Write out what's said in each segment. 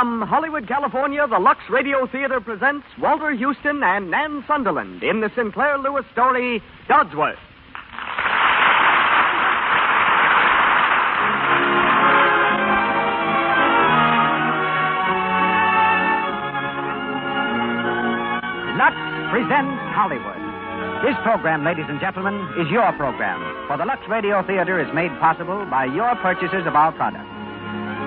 From Hollywood, California, the Lux Radio Theater presents Walter Houston and Nan Sunderland in the Sinclair Lewis story, Dodsworth. Lux presents Hollywood. This program, ladies and gentlemen, is your program, for the Lux Radio Theater is made possible by your purchases of our products.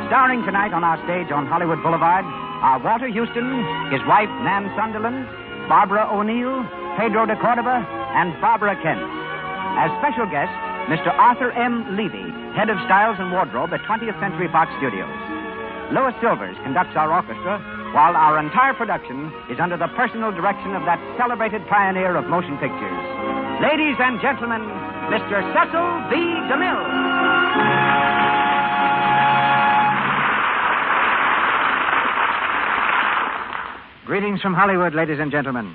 Starring tonight on our stage on Hollywood Boulevard are Walter Houston, his wife Nan Sunderland, Barbara O'Neill, Pedro de Cordova, and Barbara Kent. As special guest, Mr. Arthur M. Levy, head of Styles and Wardrobe at 20th Century Fox Studios. Lois Silvers conducts our orchestra, while our entire production is under the personal direction of that celebrated pioneer of motion pictures. Ladies and gentlemen, Mr. Cecil B. DeMille. Greetings from Hollywood, ladies and gentlemen.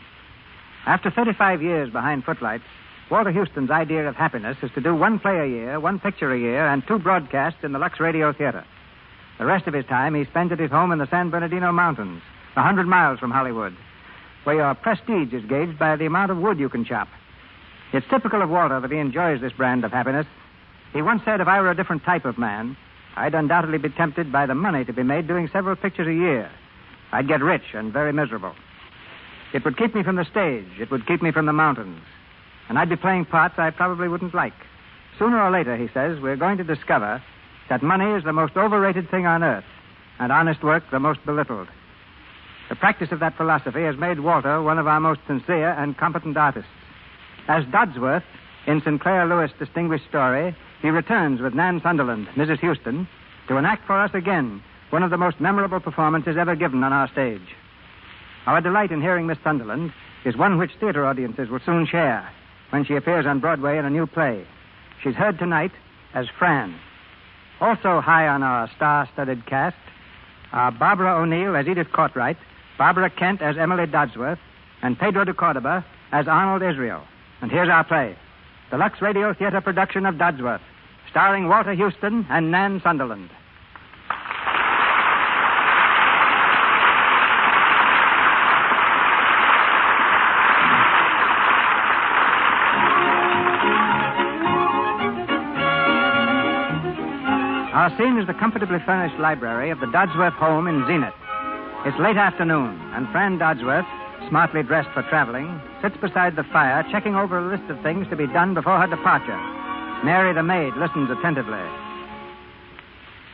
After 35 years behind footlights, Walter Houston's idea of happiness is to do one play a year, one picture a year, and 2 broadcasts in the Lux Radio Theater. The rest of his time he spends at his home in the San Bernardino Mountains, 100 miles from Hollywood, where your prestige is gauged by the amount of wood you can chop. It's typical of Walter that he enjoys this brand of happiness. He once said if I were a different type of man, I'd undoubtedly be tempted by the money to be made doing several pictures a year. I'd get rich and very miserable. It would keep me from the stage. It would keep me from the mountains. And I'd be playing parts I probably wouldn't like. Sooner or later, he says, we're going to discover that money is the most overrated thing on earth, and honest work the most belittled. The practice of that philosophy has made Walter one of our most sincere and competent artists. As Dodsworth, in Sinclair Lewis' distinguished story, he returns with Nan Sunderland, Mrs. Houston, to enact for us again one of the most memorable performances ever given on our stage. Our delight in hearing Miss Sunderland is one which theater audiences will soon share when she appears on Broadway in a new play. She's heard tonight as Fran. Also high on our star-studded cast are Barbara O'Neill as Edith Cartwright, Barbara Kent as Emily Dodsworth, and Pedro de Cordova as Arnold Israel. And here's our play, the Lux Radio Theater production of Dodsworth, starring Walter Houston and Nan Sunderland. Our scene is the comfortably furnished library of the Dodsworth home in Zenith. It's late afternoon, and Fran Dodsworth, smartly dressed for traveling, sits beside the fire checking over a list of things to be done before her departure. Mary, the maid, listens attentively.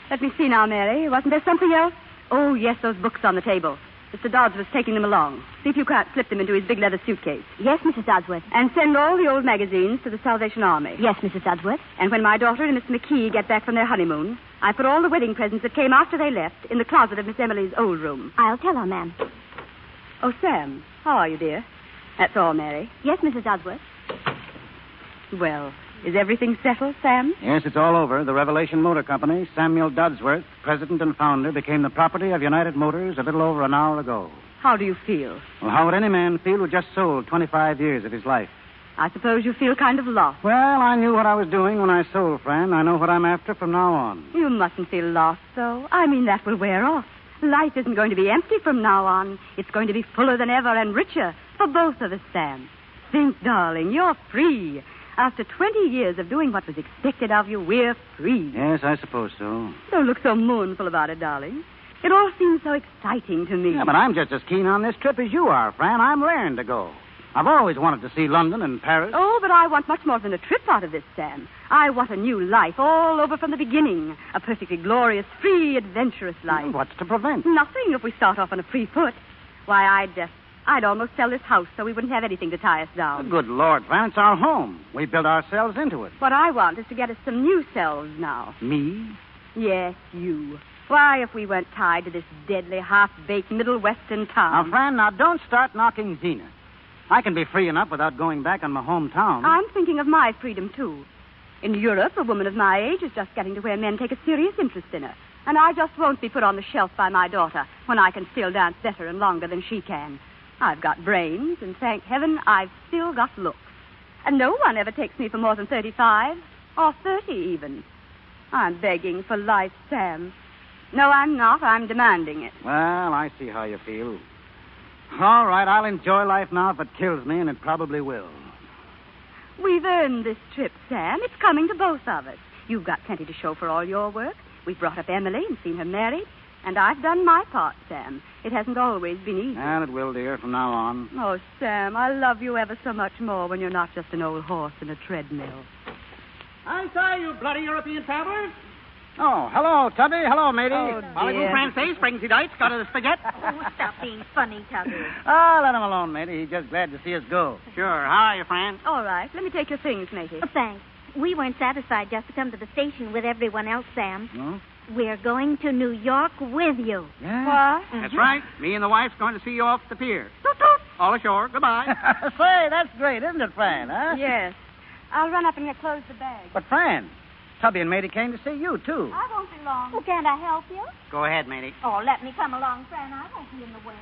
Let me see now, Mary. Wasn't there something else? Oh, yes, those books on the table. Mr. Dodds was taking them along. See if you can't slip them into his big leather suitcase. Yes, Mrs. Dodsworth. And send all the old magazines to the Salvation Army. Yes, Mrs. Dodsworth. And when my daughter and Miss McKee get back from their honeymoon, I put all the wedding presents that came after they left in the closet of Miss Emily's old room. I'll tell her, ma'am. Oh, Sam, how are you, dear? That's all, Mary. Yes, Mrs. Dodsworth. Well, is everything settled, Sam? Yes, it's all over. The Revelation Motor Company, Samuel Dodsworth, president and founder, became the property of United Motors a little over an hour ago. How do you feel? Well, how would any man feel who just sold 25 years of his life? I suppose you feel kind of lost. Well, I knew what I was doing when I sold, Fran. I know what I'm after from now on. You mustn't feel lost, though. I mean, that will wear off. Life isn't going to be empty from now on. It's going to be fuller than ever and richer for both of us, Sam. Think, darling, you're free. After 20 years of doing what was expected of you, we're free. Yes, I suppose so. Don't look so mournful about it, darling. It all seems so exciting to me. Yeah, but I'm just as keen on this trip as you are, Fran. I'm raring to go. I've always wanted to see London and Paris. Oh, but I want much more than a trip out of this, Sam. I want a new life all over from the beginning. A perfectly glorious, free, adventurous life. What's to prevent? Nothing if we start off on a free foot. Why, I'd almost sell this house so we wouldn't have anything to tie us down. Good Lord, Fran, it's our home. We built ourselves into it. What I want is to get us some new selves now. Me? Yes, you. Why, if we weren't tied to this deadly, half-baked Middle Western town... Now, Fran, don't start knocking Zenith. I can be free enough without going back on my hometown. I'm thinking of my freedom, too. In Europe, a woman of my age is just getting to where men take a serious interest in her. And I just won't be put on the shelf by my daughter when I can still dance better and longer than she can. I've got brains, and thank heaven, I've still got looks. And no one ever takes me for more than 35, or 30 even. I'm begging for life, Sam. No, I'm not. I'm demanding it. Well, I see how you feel. All right, I'll enjoy life now if it kills me, and it probably will. We've earned this trip, Sam. It's coming to both of us. You've got plenty to show for all your work. We've brought up Emily and seen her married. And I've done my part, Sam. It hasn't always been easy. And it will, dear, from now on. Oh, Sam, I love you ever so much more when you're not just an old horse in a treadmill. I'm sorry, you bloody European travelers. Oh, hello, Tubby. Hello, matey. Oh, Voulez-vous dear. français, Springsy Dites, got a spaghetti? Oh, stop being funny, Tubby. Oh, let him alone, matey. He's just glad to see us go. Sure. How are you, friend? All right, let me take your things, matey. Oh, thanks. We weren't satisfied just to come to the station with everyone else, Sam. Hmm? We're going to New York with you. Yeah? What? That's right. Me and the wife's going to see you off the pier. Toot, toot. All ashore. Goodbye. Say, that's great, isn't it, Fran, huh? Yes. I'll run up and close the bag. But, Fran, Tubby and matey came to see you, too. I won't be long. Oh, can't I help you? Go ahead, matey. Oh, let me come along, Fran. I won't be in the way.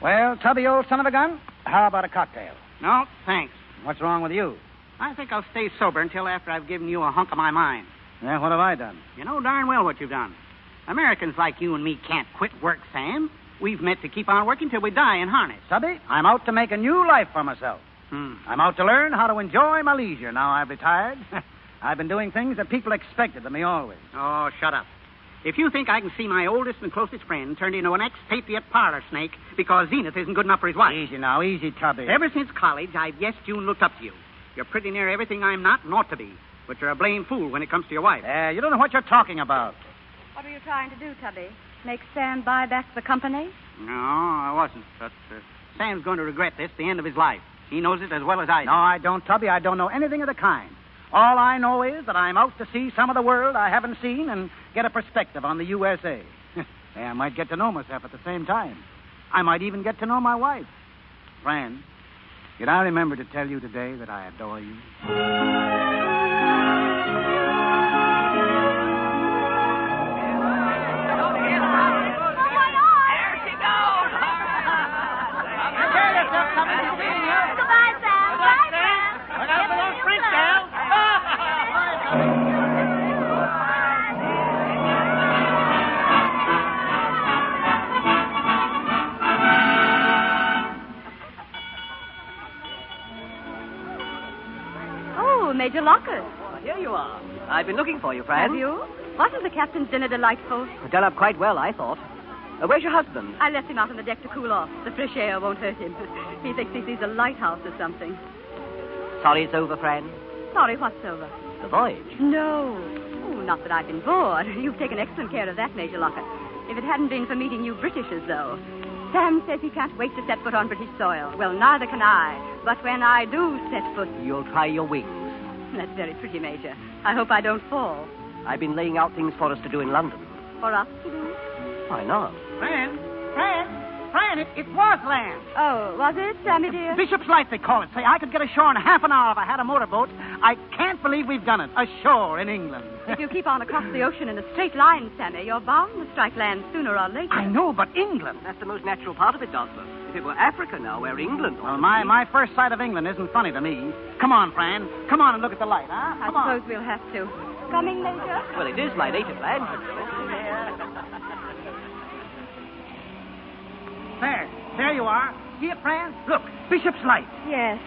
Well, Tubby, old son of a gun, how about a cocktail? No, thanks. What's wrong with you? I think I'll stay sober until after I've given you a hunk of my mind. Yeah, what have I done? You know darn well what you've done. Americans like you and me can't quit work, Sam. We've met to keep on working till we die in harness. Tubby, I'm out to make a new life for myself. I'm out to learn how to enjoy my leisure now I've retired. I've been doing things that people expected of me always. Oh, shut up. If you think I can see my oldest and closest friend turned into an ex-patriot parlor snake because Zenith isn't good enough for his wife. Easy now, easy, Tubby. Ever since college, I've guessed you and looked up to you. You're pretty near everything I'm not and ought to be. But you're a blame fool when it comes to your wife. You don't know what you're talking about. What are you trying to do, Tubby? Make Sam buy back the company? No, I wasn't. But Sam's going to regret this the end of his life. He knows it as well as I do. No, I don't, Tubby. I don't know anything of the kind. All I know is that I'm out to see some of the world I haven't seen and get a perspective on the USA. I might get to know myself at the same time. I might even get to know my wife. Fran, did I remember to tell you today that I adore you? Goodbye, Sam. Bye, Sam. Look out for those French gals. Oh, Major Lockhart. Here you are. I've been looking for you, Fran. Have you? Wasn't the captain's dinner delightful? Done up quite well, I thought. Where's your husband? I left him out on the deck to cool off. The fresh air won't hurt him. He thinks he sees a lighthouse or something. Sorry it's over, Fran. Sorry, what's over? The voyage. No. Oh, not that I've been bored. You've taken excellent care of that, Major Lockhart. If it hadn't been for meeting you Britishers, though. Sam says he can't wait to set foot on British soil. Well, neither can I. But when I do set foot... You'll try your wings. That's very pretty, Major. I hope I don't fall. I've been laying out things for us to do in London. For us to do? Why not? Fran, it was land. Oh, was it, Sammy dear? Bishop's Light, they call it. Say, I could get ashore in half an hour if I had a motorboat. I can't believe we've done it. Ashore in England. If you keep on across the ocean in a straight line, Sammy, you're bound to strike land sooner or later. I know, but England. That's the most natural part of it, Dodsworth. If it were Africa now, where England... Well, my first sight of England isn't funny to me. Come on, Fran. Come on and look at the light, huh? I Come on. suppose we'll have to. Coming, Major? Well, it is my native land. There you are. See it, Fran? Look, Bishop's Light. Yes,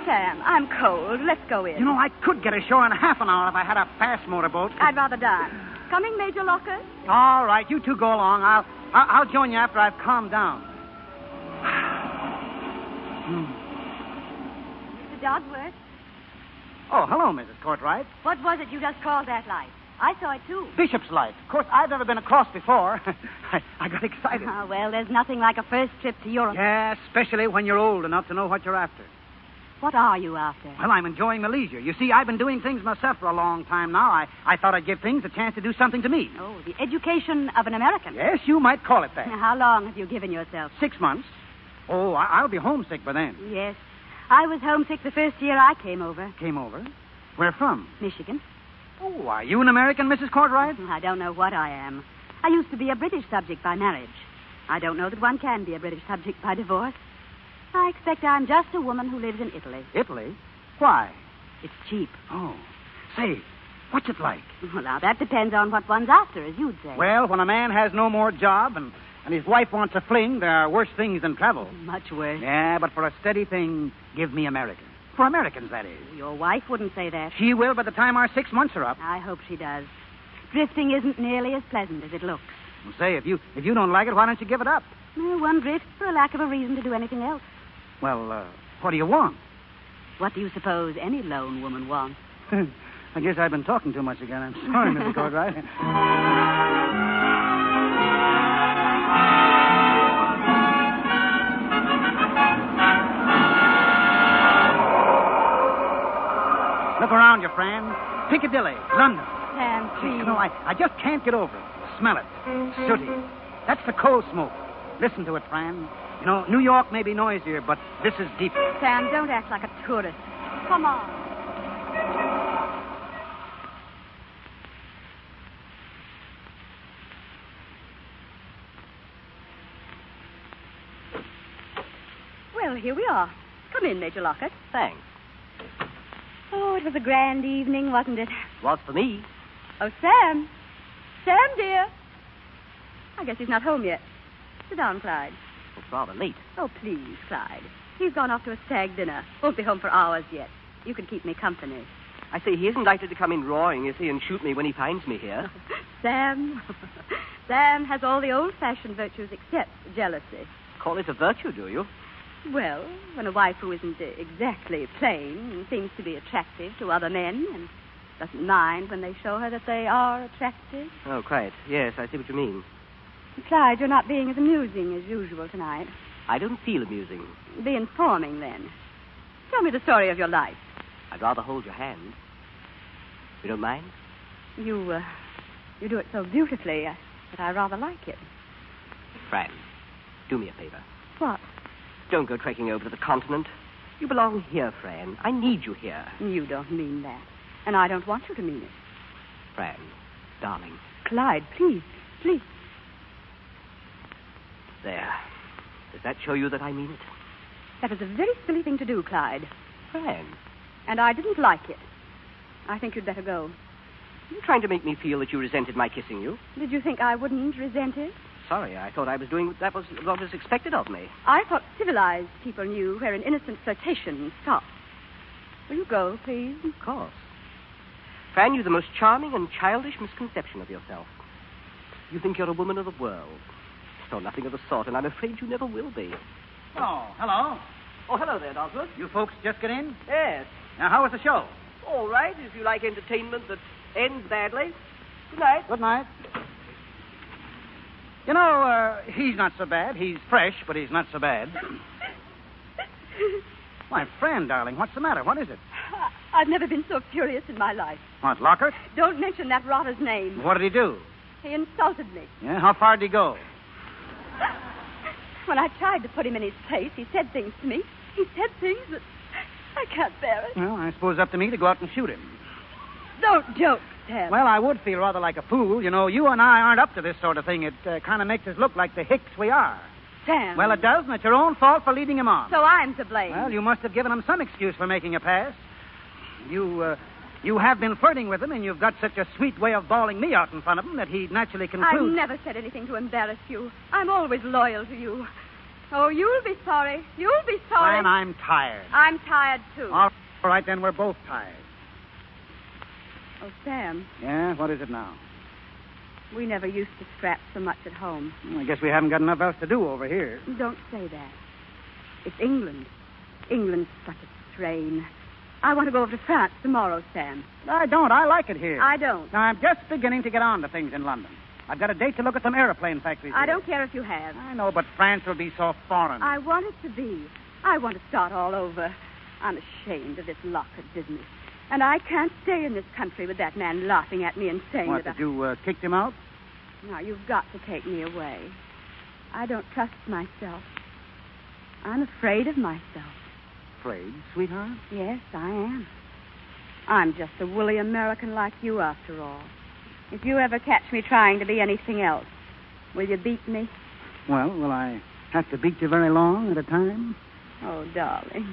Sam, I'm cold. Let's go in. You know, I could get ashore in half an hour if I had a fast motorboat. I'd rather dance. Coming, Major Lockhart? All right, you two go along. I'll join you after I've calmed down. Mr. Dodsworth, Oh, hello, Mrs. Courtright. what was it you just called that light? I saw it, too. Bishop's Light. Of course, I've never been across before. I got excited. Oh, well, there's nothing like a first trip to Europe. Yeah, especially when you're old enough to know what you're after. What are you after? Well, I'm enjoying the leisure. You see, I've been doing things myself for a long time now. I thought I'd give things a chance to do something to me. Oh, the education of an American. Yes, you might call it that. Now, how long have you given yourself? 6 months. Oh, I'll be homesick by then. Yes. I was homesick the first year I came over. Came over? Where from? Michigan. Oh, are you an American, Mrs. Courtright? I don't know what I am. I used to be a British subject by marriage. I don't know that one can be a British subject by divorce. I expect I'm just a woman who lives in Italy. Italy? Why? It's cheap. Oh. Say, What's it like? Well, now, that depends on what one's after, as you'd say. Well, when a man has no more job and his wife wants a fling, there are worse things than travel. Much worse. Yeah, but for a steady thing, give me America. For Americans, that is. Your wife wouldn't say that. She will by the time our 6 months are up. I hope she does. Drifting isn't nearly as pleasant as it looks. Well, say, if you don't like it, why don't you give it up? Well, one drifts for a lack of a reason to do anything else. Well, what do you want? What do you suppose any lone woman wants? I guess I've been talking too much again. I'm sorry, Mrs. Cartwright. Look around you, friend. Piccadilly, London. Sam, please. No, I just can't get over it. Smell it. Sooty. That's the coal smoke. Listen to it, Fran. You know, New York may be noisier, but this is deeper. Sam, don't act like a tourist. Come on. Well, here we are. Come in, Major Lockett. Thanks. Oh, it was a grand evening, wasn't it? Was for me. Oh, Sam. Sam, dear. I guess he's not home yet. Sit down, Clyde. It's rather late. Oh, please, Clyde. He's gone off to a stag dinner. Won't be home for hours yet. You can keep me company. I say, he isn't likely to come in roaring, is he, and shoot me when he finds me here. Sam. Sam has all the old-fashioned virtues except jealousy. Call it a virtue, do you? Well, when a wife who isn't exactly plain and seems to be attractive to other men and doesn't mind when they show her that they are attractive. Oh, quite. Yes, I see what you mean. Clyde, you're not being as amusing as usual tonight. I don't feel amusing. Be informing, then. Tell me the story of your life. I'd rather hold your hand. You don't mind? You do it so beautifully that I rather like it. Fran, do me a favor. What? Don't go trekking over to the continent. You belong here, Fran. I need you here. You don't mean that. And I don't want you to mean it. Fran, darling. Clyde, please, please. There. Does that show you that I mean it? That was a very silly thing to do, Clyde. Fran. And I didn't like it. I think you'd better go. You're trying to make me feel that you resented my kissing you. Did you think I wouldn't resent it? Sorry, I thought I was doing that was what was expected of me. I thought civilized people knew where an innocent flirtation stops. Will you go, please? Of course. Fran, you've the most charming and childish misconception of yourself. You think you're a woman of the world. You're nothing of the sort, and I'm afraid you never will be. Oh, hello. Oh, hello there, Dodsworth. You folks just get in? Yes. Now, how was the show? All right, if you like entertainment that ends badly. Good night. Good night. You know, he's not so bad. He's fresh, but he's not so bad. My friend, darling, what's the matter? What is it? I've never been so furious in my life. What, Lockhart? Don't mention that rotter's name. What did he do? He insulted me. Yeah, how far did he go? When I tried to put him in his place, he said things to me. He said things that I can't bear it. Well, I suppose it's up to me to go out and shoot him. Don't joke, Sam. Well, I would feel rather like a fool. You know, you and I aren't up to this sort of thing. It kind of makes us look like the hicks we are. Sam. Well, it does, and it's your own fault for leading him on. So I'm to blame. Well, you must have given him some excuse for making a pass. You have been flirting with him, and you've got such a sweet way of bawling me out in front of him that he naturally concludes... I've never said anything to embarrass you. I'm always loyal to you. Oh, you'll be sorry. You'll be sorry. And I'm tired. I'm tired, too. All right, then, we're both tired. Oh, Sam, Yeah, what is it now? we never used to scrap so much at home. I guess we haven't got enough else to do over here. Don't say that. It's England. England's such a strain. I want to go over to France tomorrow, Sam. I don't. I like it here. I don't. Now, I'm just beginning to get on to things in London. I've got a date to look at some aeroplane factories I here. don't care if you have. I know, but France will be so foreign. I want it to be. I want to start all over. I'm ashamed of this Lockett business. And I can't stay in this country with that man laughing at me and saying What, that did you kick him out? Now, you've got to take me away. I don't trust myself. I'm afraid of myself. Afraid, sweetheart? Yes, I am. I'm just a woolly American like you, after all. If you ever catch me trying to be anything else, will you beat me? Well, will I have to beat you very long at a time? Oh, darling.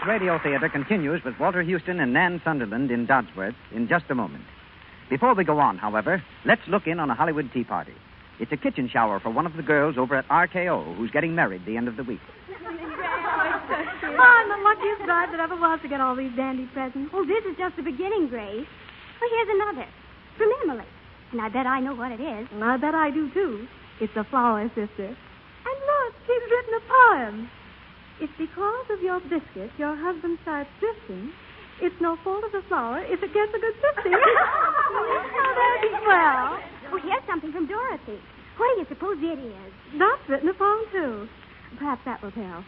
Radio Theater continues with Walter Houston and Nan Sunderland in Dodsworth in just a moment. Before we go on, however, let's look in on a Hollywood tea party. It's a kitchen shower for one of the girls over at RKO who's getting married the end of the week. Oh, I'm the luckiest bride that ever was to get all these dandy presents. Oh, this is just the beginning, Grace. Well, here's another. From Emily. And I bet I know what it is. And I bet I do, too. It's a flower, sister. And look, she's written a poem. It's because of your biscuit your husband starts drifting. It's no fault of the flower if it gets a good sifting. Oh, that'd be swell. Oh, here's something from Dorothy. What do you suppose it is? Dot's written a poem, too. Perhaps that will tell.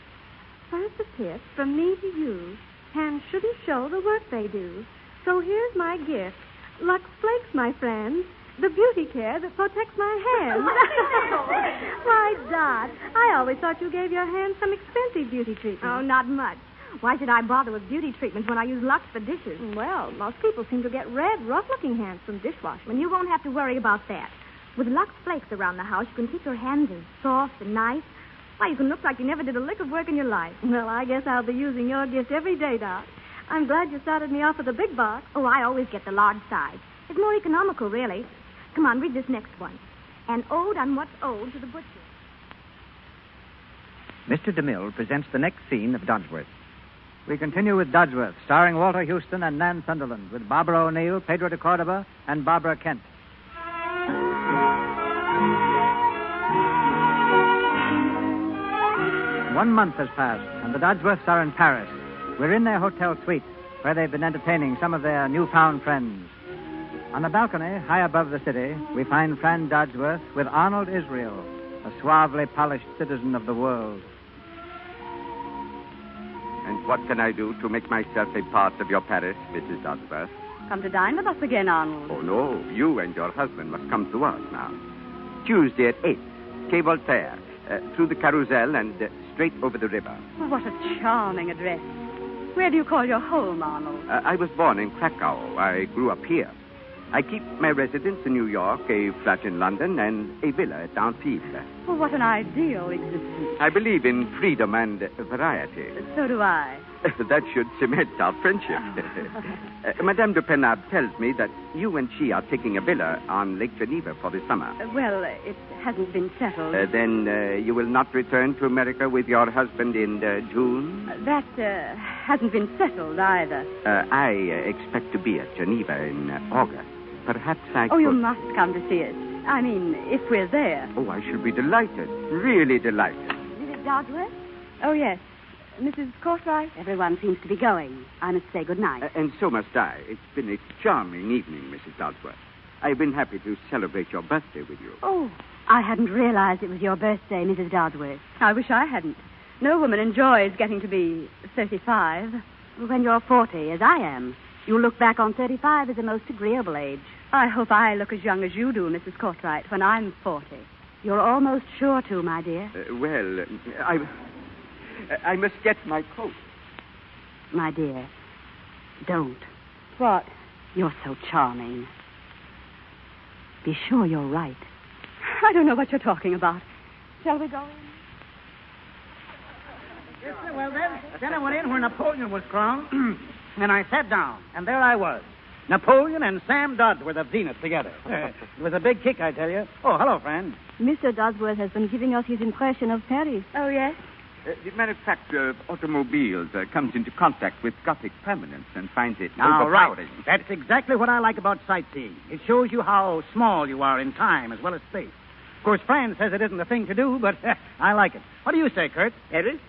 First a tip from me to you. Hands shouldn't show the work they do. So here's my gift. Lux Flakes, my friend. The beauty care that protects my hands. Why, Dot, I always thought you gave your hands some expensive beauty treatment. Oh, not much. Why should I bother with beauty treatments when I use Lux for dishes? Well, most people seem to get red, rough-looking hands from dishwashing. Well, you won't have to worry about that. With Lux Flakes around the house, you can keep your hands as soft and nice. Why, you can look like you never did a lick of work in your life. Well, I guess I'll be using your gift every day, Dot. I'm glad you started me off with a big box. Oh, I always get the large size. It's more economical, really. Come on, read this next one. An ode on what's owed to the butcher. Mr. DeMille presents the next scene of Dodsworth. We continue with Dodsworth, starring Walter Houston and Nan Sunderland, with Barbara O'Neill, Pedro de Cordova, and Barbara Kent. 1 month has passed, and the Dodsworths are in Paris. We're in their hotel suite, where they've been entertaining some of their newfound friends. On a balcony, high above the city, we find Fran Dodsworth with Arnold Israel, a suavely polished citizen of the world. And what can I do to make myself a part of your Paris, Mrs. Dodsworth? Come to dine with us again, Arnold. Oh, no. You and your husband must come to us now. Tuesday at 8, Quai Voltaire, through the Carousel and straight over the river. Oh, what a charming address. Where do you call your home, Arnold? I was born in Krakow. I grew up here. I keep my residence in New York, a flat in London, and a villa at Antibes. Oh, what an ideal existence. I believe in freedom and variety. So do I. That should cement our friendship. Madame de Penab tells me that you and she are taking a villa on Lake Geneva for the summer. Well, it hasn't been settled. Then you will not return to America with your husband in June? That hasn't been settled either. I expect to be at Geneva in August. Perhaps I Oh, could... you must come to see us. I mean, if we're there. Oh, I shall be delighted. Really delighted. Mrs. Dodsworth? Oh, yes. Mrs. Cartwright? Everyone seems to be going. I must say good night. And so must I. It's been a charming evening, Mrs. Dodsworth. I've been happy to celebrate your birthday with you. Oh, I hadn't realized it was your birthday, Mrs. Dodsworth. I wish I hadn't. No woman enjoys getting to be 35. When you're 40, as I am, you'll look back on 35 as a most agreeable age. I hope I look as young as you do, Mrs. Cartwright, when I'm 40. You're almost sure to, my dear. I must get my coat. My dear, don't. What? You're so charming. Be sure you're right. I don't know what you're talking about. Shall we go in? Yes, sir. Well, then I went in where Napoleon was crowned, and I sat down, and there I was. Napoleon and Sam Dodsworth of Zenith together. It was a big kick, I tell you. Oh, hello, friend. Mr. Dodsworth has been giving us his impression of Paris. Oh, yes? The manufacturer of automobiles comes into contact with Gothic permanence and finds it Now, right. overpowering. That's exactly what I like about sightseeing. It shows you how small you are in time as well as space. Of course, Fran says it isn't the thing to do, but I like it. What do you say, Kurt? Paris?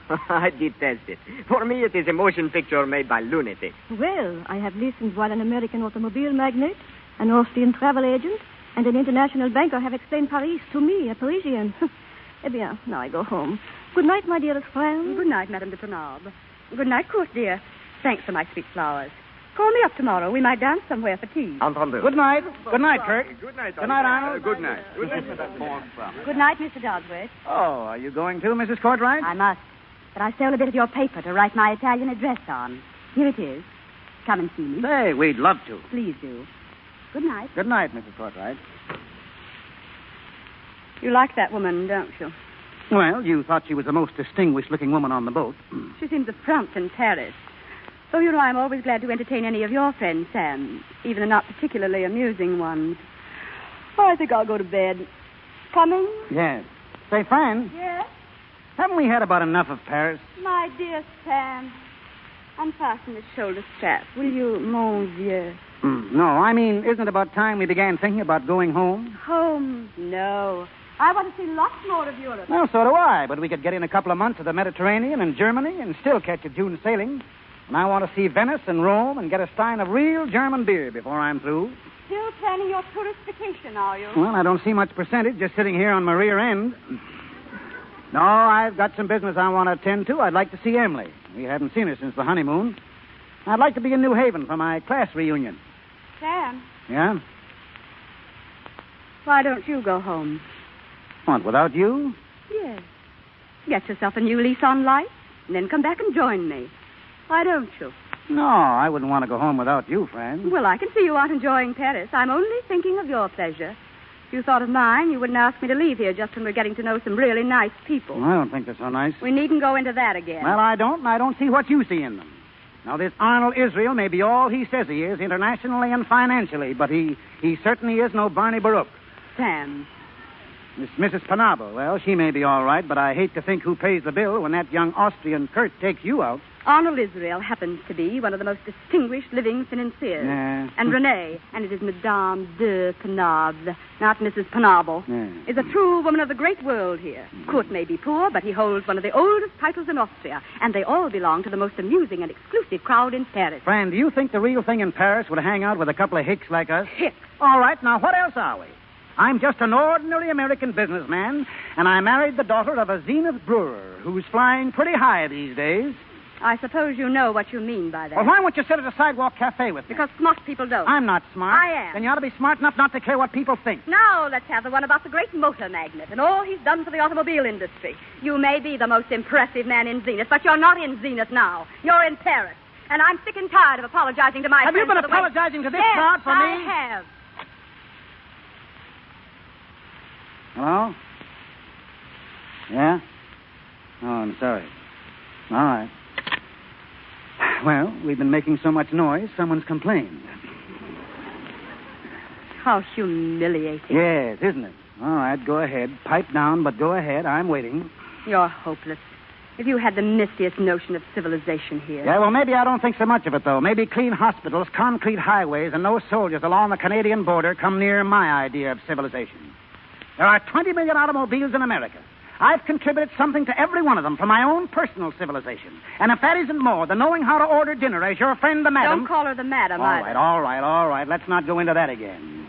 I detest it. For me, it is a motion picture made by lunatics. Well, I have listened while an American automobile magnate, an Austrian travel agent, and an international banker have explained Paris to me, a Parisian. Eh bien, now I go home. Good night, my dearest friend. Good night, Madame de Penab. Good night, Court, dear. Thanks for my sweet flowers. Call me up tomorrow. We might dance somewhere for tea. Entendu. Good night. Good night, Kurt. Good night, Good night, Arnold. Good night. Good night, Mr. Dodsworth. Oh, are you going too, Mrs. Cartwright? I must. But I stole a bit of your paper to write my Italian address on. Here it is. Come and see me. Say, we'd love to. Please do. Good night. Good night, Mrs. Cartwright. You like that woman, don't you? Well, you thought she was the most distinguished-looking woman on the boat. She seems a front in Paris. So, you know, I'm always glad to entertain any of your friends, Sam, even the not particularly amusing ones. Oh, I think I'll go to bed. Coming? Yes. Say, Fran, Yes? haven't we had about enough of Paris? My dear Sam, unfasten the shoulder strap, will you, mon vieux? No, I mean, isn't it about time we began thinking about going home? Home? No. I want to see lots more of Europe. Well, so do I, but we could get in a couple of months of the Mediterranean and Germany and still catch a June sailing. And I want to see Venice and Rome and get a stein of real German beer before I'm through. Still planning your tourist vacation, are you? Well, I don't see much percentage just sitting here on my rear end. No, I've got some business I want to attend to. I'd like to see Emily. We haven't seen her since the honeymoon. I'd like to be in New Haven for my class reunion. Sam, Yeah? why don't you go home? What, without you? Yes. Get yourself a new lease on life, and then come back and join me. Why don't you? No, I wouldn't want to go home without you, Fran. Well, I can see you aren't enjoying Paris. I'm only thinking of your pleasure. If you thought of mine, you wouldn't ask me to leave here just when we're getting to know some really nice people. I don't think they're so nice. We needn't go into that again. Well, I don't, and I don't see what you see in them. Now, this Arnold Israel may be all he says he is, internationally and financially, but he certainly is no Barney Baruch. Sam. This Mrs. Penable, well, she may be all right, but I hate to think who pays the bill when that young Austrian Kurt takes you out. Arnold Israel happens to be one of the most distinguished living financiers. Yeah. And Renee, and it is Madame de Penable, not Mrs. Penable, Yeah. is a true woman of the great world here. Kurt may be poor, but he holds one of the oldest titles in Austria, and they all belong to the most amusing and exclusive crowd in Paris. Fran, do you think the real thing in Paris would hang out with a couple of hicks like us? Hicks? All right, now what else are we? I'm just an ordinary American businessman, and I married the daughter of a Zenith brewer who's flying pretty high these days. I suppose you know what you mean by that. Well, why won't you sit at a sidewalk cafe with me? Because smart people don't. I'm not smart. I am. Then you ought to be smart enough not to care what people think. Now let's have the one about the great motor magnate and all he's done for the automobile industry. You may be the most impressive man in Zenith, but you're not in Zenith now. You're in Paris. And I'm sick and tired of apologizing to my Have you friends been for the way- apologizing to this Yes, crowd for me? I have. Hello? Yeah? Oh, I'm sorry. All right. Well, we've been making so much noise, someone's complained. How humiliating. Yes, isn't it? All right, go ahead. Pipe down, but go ahead. I'm waiting. You're hopeless. If you had the mistiest notion of civilization here. Yeah, well, maybe I don't think so much of it, though. Maybe clean hospitals, concrete highways, and no soldiers along the Canadian border come near my idea of civilization. There are 20 million automobiles in America. I've contributed something to every one of them for my own personal civilization. And if that isn't more than knowing how to order dinner as your friend the madam... Don't call her the madam, All either. right. Let's not go into that again.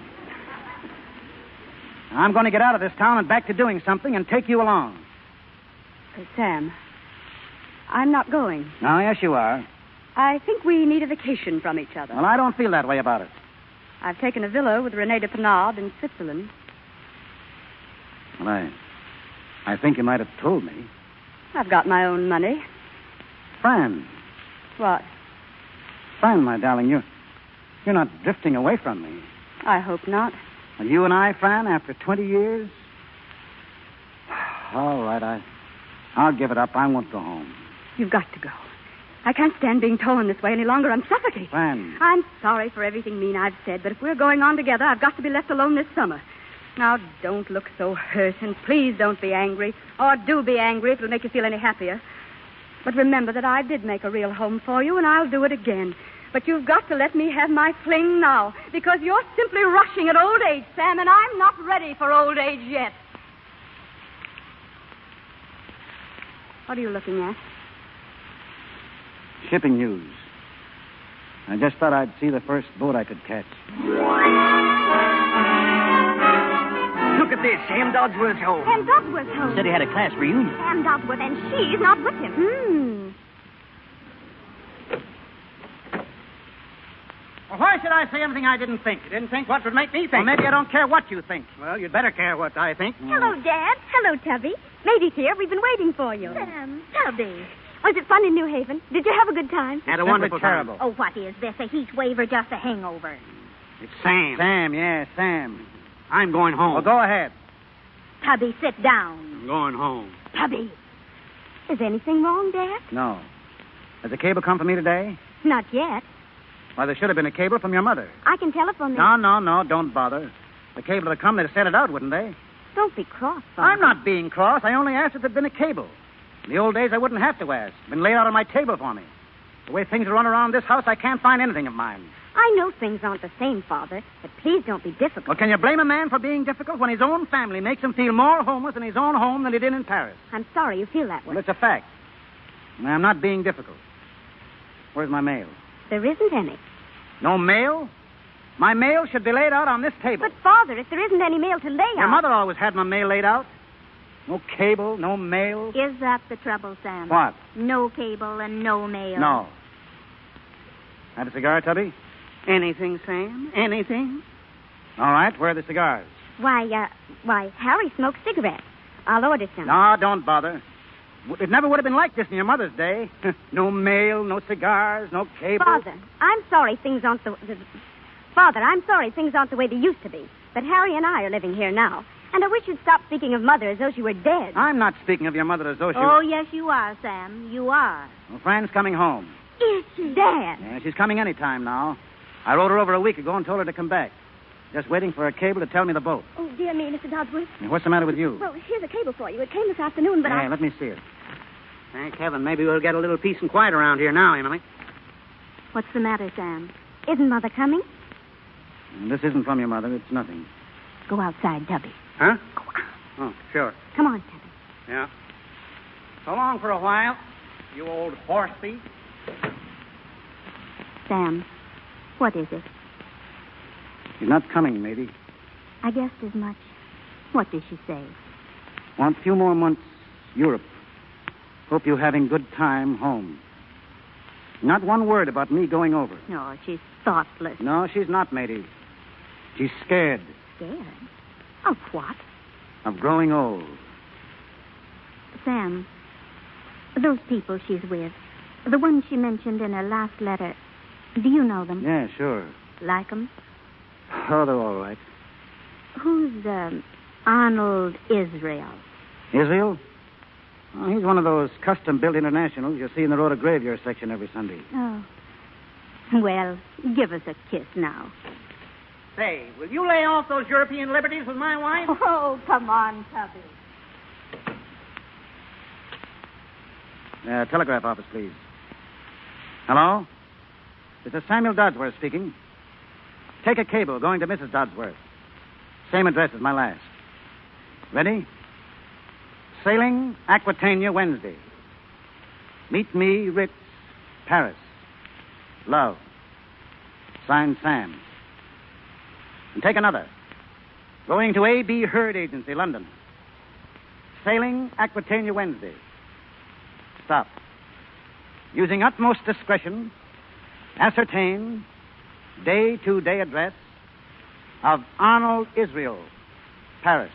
I'm going to get out of this town and back to doing something and take you along. Sam, I'm not going. Oh, yes, you are. I think we need a vacation from each other. Well, I don't feel that way about it. I've taken a villa with Renee de Penable in Switzerland. Well, I think you might have told me. I've got my own money. Fran. What? Fran, my darling, you're not drifting away from me. I hope not. Well, you and I, Fran, after 20 years? All right, I'll give it up. I won't go home. You've got to go. I can't stand being torn this way any longer. I'm suffocating. Fran. I'm sorry for everything mean I've said, but if we're going on together, I've got to be left alone this summer. Now, don't look so hurt, and please don't be angry. Or do be angry if it'll make you feel any happier. But remember that I did make a real home for you, and I'll do it again. But you've got to let me have my fling now, because you're simply rushing at old age, Sam, and I'm not ready for old age yet. What are you looking at? Shipping news. I just thought I'd see the first boat I could catch. Look at this, Sam Dodsworth's home. Sam Dodsworth's home. Said he had a class reunion. Sam Dodsworth, and she's not with him. Well, why should I say anything I didn't think? You didn't think what would make me think? Well, maybe I don't care what you think. Well, you'd better care what I think. Hello, Dad. Hello, Tubby. Lady's here. We've been waiting for you. Sam, Tubby. Was it fun in New Haven? Did you have a good time? Had a wonderful terrible. Oh, what is this? A heat wave or just a hangover? It's Sam. Sam, yes, Sam. I'm going home. Well, go ahead. Tubby, sit down. I'm going home. Tubby. Is anything wrong, Dad? No. Has a cable come for me today? Not yet. Why, there should have been a cable from your mother. I can telephone them. No, don't bother. The cable would have come, they'd have sent it out, wouldn't they? Don't be cross, Father. I'm not being cross. I only asked if there'd been a cable. In the old days, I wouldn't have to ask. It's been laid out on my table for me. The way things are run around this house, I can't find anything of mine. I know things aren't the same, Father, but please don't be difficult. Well, can you blame a man for being difficult when his own family makes him feel more homeless in his own home than he did in Paris? I'm sorry you feel that way. Well, it's a fact. And I'm not being difficult. Where's my mail? There isn't any. No mail? My mail should be laid out on this table. But, Father, if there isn't any mail to lay out... Your mother always had my mail laid out. No cable, no mail. Is that the trouble, Sam? What? No cable and no mail. No. Have a cigar, Tubby? Anything, Sam? Anything? All right, where are the cigars? Why, Harry smokes cigarettes. I'll order some. No, don't bother. It never would have been like this in your mother's day. No mail, no cigars, no cable. Father, I'm sorry things aren't Father, I'm sorry things aren't the way they used to be. But Harry and I are living here now. And I wish you'd stop speaking of Mother as though she were dead. I'm not speaking of your mother as though she... Oh, yes, you are, Sam. You are. Well, Fran's coming home. Is she? Dad. Yeah, she's coming any time now. I wrote her over a week ago and told her to come back. Just waiting for a cable to tell me the boat. Oh, dear me, Mr. Dodsworth. Now, what's the matter with you? Well, here's a cable for you. It came this afternoon, but let me see it. Thank heaven. Maybe we'll get a little peace and quiet around here now, Emily. What's the matter, Sam? Isn't Mother coming? This isn't from your mother. It's nothing. Go outside, Tubby. Huh? Go on. Oh, sure. Come on, Tubby. Yeah. So long for a while, you old horse thief. Sam, what is it? She's not coming, maybe. I guessed as much. What did she say? Want a few more months, Europe. Hope you're having good time home. Not one word about me going over. No, she's thoughtless. No, she's not, matey. She's scared. Scared? Of what? Of growing old. Sam, those people she's with, the ones she mentioned in her last letter, do you know them? Yeah, sure. Like them? Oh, they're all right. Who's, Arnold Israel? Israel? Oh, he's one of those custom-built internationals you see in the Road to Graveyard section every Sunday. Oh. Well, give us a kiss now. Say, will you lay off those European liberties with my wife? Oh, come on, Tubby. Telegraph office, please. Hello? This is Samuel Dodsworth speaking. Take a cable going to Mrs. Dodsworth. Same address as my last. Ready? Sailing Aquitania Wednesday. Meet me, Ritz, Paris. Love. Signed, Sam. And take another. Going to A.B. Hurd Agency, London. Sailing Aquitania Wednesday. Stop. Using utmost discretion, ascertain day-to-day address of Arnold Israel, Paris.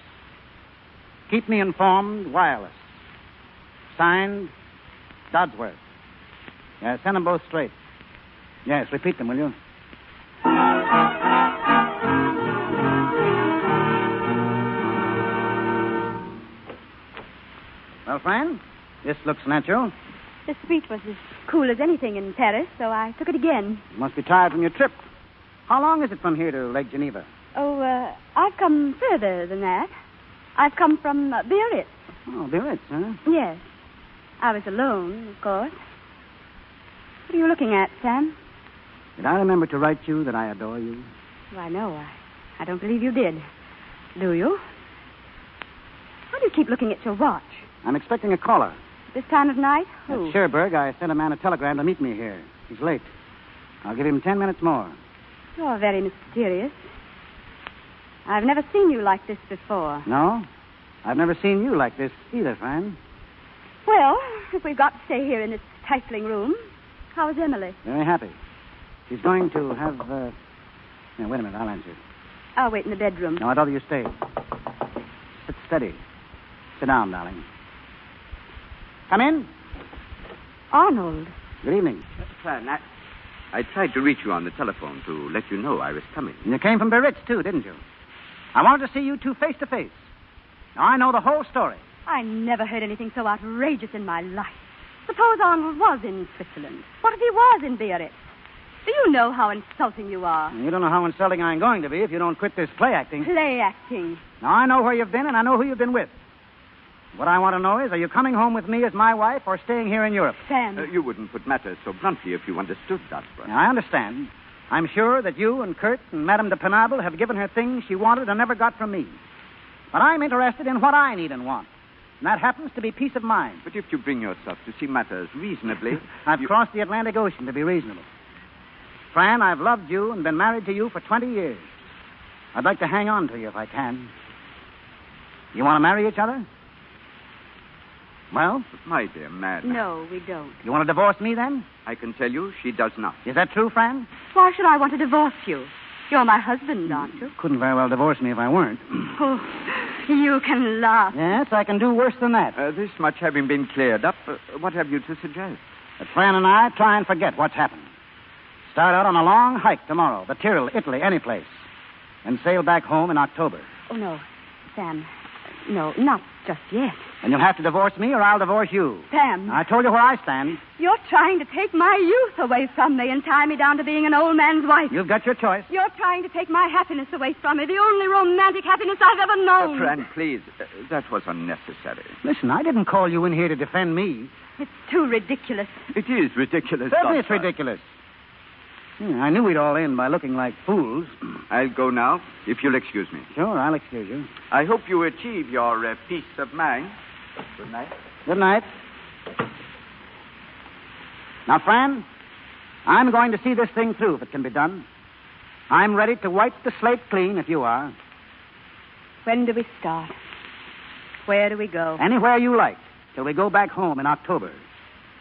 Keep me informed, wireless. Signed, Dodsworth. Yeah, send them both straight. Yes, repeat them, will you? Well, Fran, this looks natural. The street was as cool as anything in Paris, so I took it again. You must be tired from your trip. How long is it from here to Lake Geneva? Oh, I've come further than that. I've come from Biarritz. Oh, Biarritz, huh? Yes. I was alone, of course. What are you looking at, Sam? Did I remember to write you that I adore you? Well, no, I don't believe you did. Do you? Why do you keep looking at your watch? I'm expecting a caller. This time of night? Who? At Cherbourg, I sent a man a telegram to meet me here. He's late. I'll give him 10 minutes more. You're very mysterious. I've never seen you like this before. No? I've never seen you like this either, Fran. Well, if we've got to stay here in this stifling room, how is Emily? Very happy. She's going to have, Now, wait a minute, I'll answer. I'll wait in the bedroom. No, I'd rather you stay. Sit steady. Sit down, darling. Come in. Arnold. Good evening. Fran, I tried to reach you on the telephone to let you know I was coming. And you came from Biarritz, too, didn't you? I wanted to see you two face to face. Now, I know the whole story. I never heard anything so outrageous in my life. Suppose Arnold was in Switzerland. What if he was in Biarritz? Do you know how insulting you are? You don't know how insulting I'm going to be if you don't quit this play acting. Play acting. Now, I know where you've been, and I know who you've been with. What I want to know is, are you coming home with me as my wife or staying here in Europe? Sam. You wouldn't put matters so bluntly if you understood, Dodsworth. Now, I understand. I'm sure that you and Kurt and Madame de Penable have given her things she wanted and never got from me. But I'm interested in what I need and want. And that happens to be peace of mind. But if you bring yourself to see matters reasonably... I've crossed the Atlantic Ocean to be reasonable. Fran, I've loved you and been married to you for 20 years. I'd like to hang on to you if I can. You want to marry each other? Well? But my dear man... No, we don't. You want to divorce me, then? I can tell you she does not. Is that true, Fran? Why should I want to divorce you? You're my husband, aren't you? Couldn't very well divorce me if I weren't. Oh, you can laugh. Yes, I can do worse than that. This much having been cleared up, what have you to suggest? That Fran and I try and forget what's happened. Start out on a long hike tomorrow, the Tyrol, Italy, any place. And sail back home in October. Oh, no. Sam, no, not just yet. And you'll have to divorce me or I'll divorce you. Sam. I told you where I stand. You're trying to take my youth away from me and tie me down to being an old man's wife. You've got your choice. You're trying to take my happiness away from me, the only romantic happiness I've ever known. Fran, please, that was unnecessary. Listen, I didn't call you in here to defend me. It's too ridiculous. It is ridiculous, Certainly it's Doctor. ridiculous. I knew we'd all end by looking like fools. I'll go now, if you'll excuse me. Sure, I'll excuse you. I hope you achieve your peace of mind. Good night. Good night. Now, Fran, I'm going to see this thing through if it can be done. I'm ready to wipe the slate clean if you are. When do we start? Where do we go? Anywhere you like, till we go back home in October.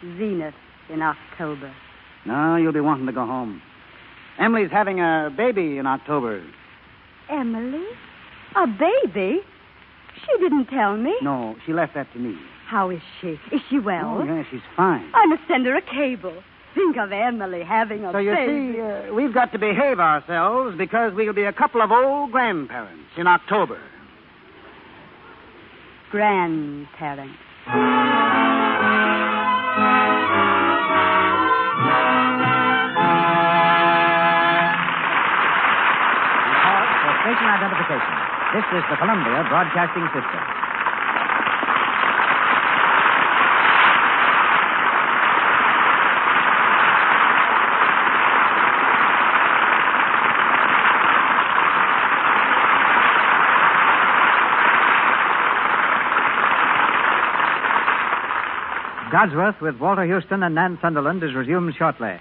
Zenith in October. No, you'll be wanting to go home. Emily's having a baby in October. Emily? A baby? She didn't tell me. No, she left that to me. How is she? Is she well? Oh, yeah, she's fine. I must send her a cable. Think of Emily having a So you baby. see, we've got to behave ourselves because we'll be a couple of old grandparents in October. Grandparents. Station identification. This is the Columbia Broadcasting System. Dodsworth with Walter Houston and Nan Sunderland is resumed shortly.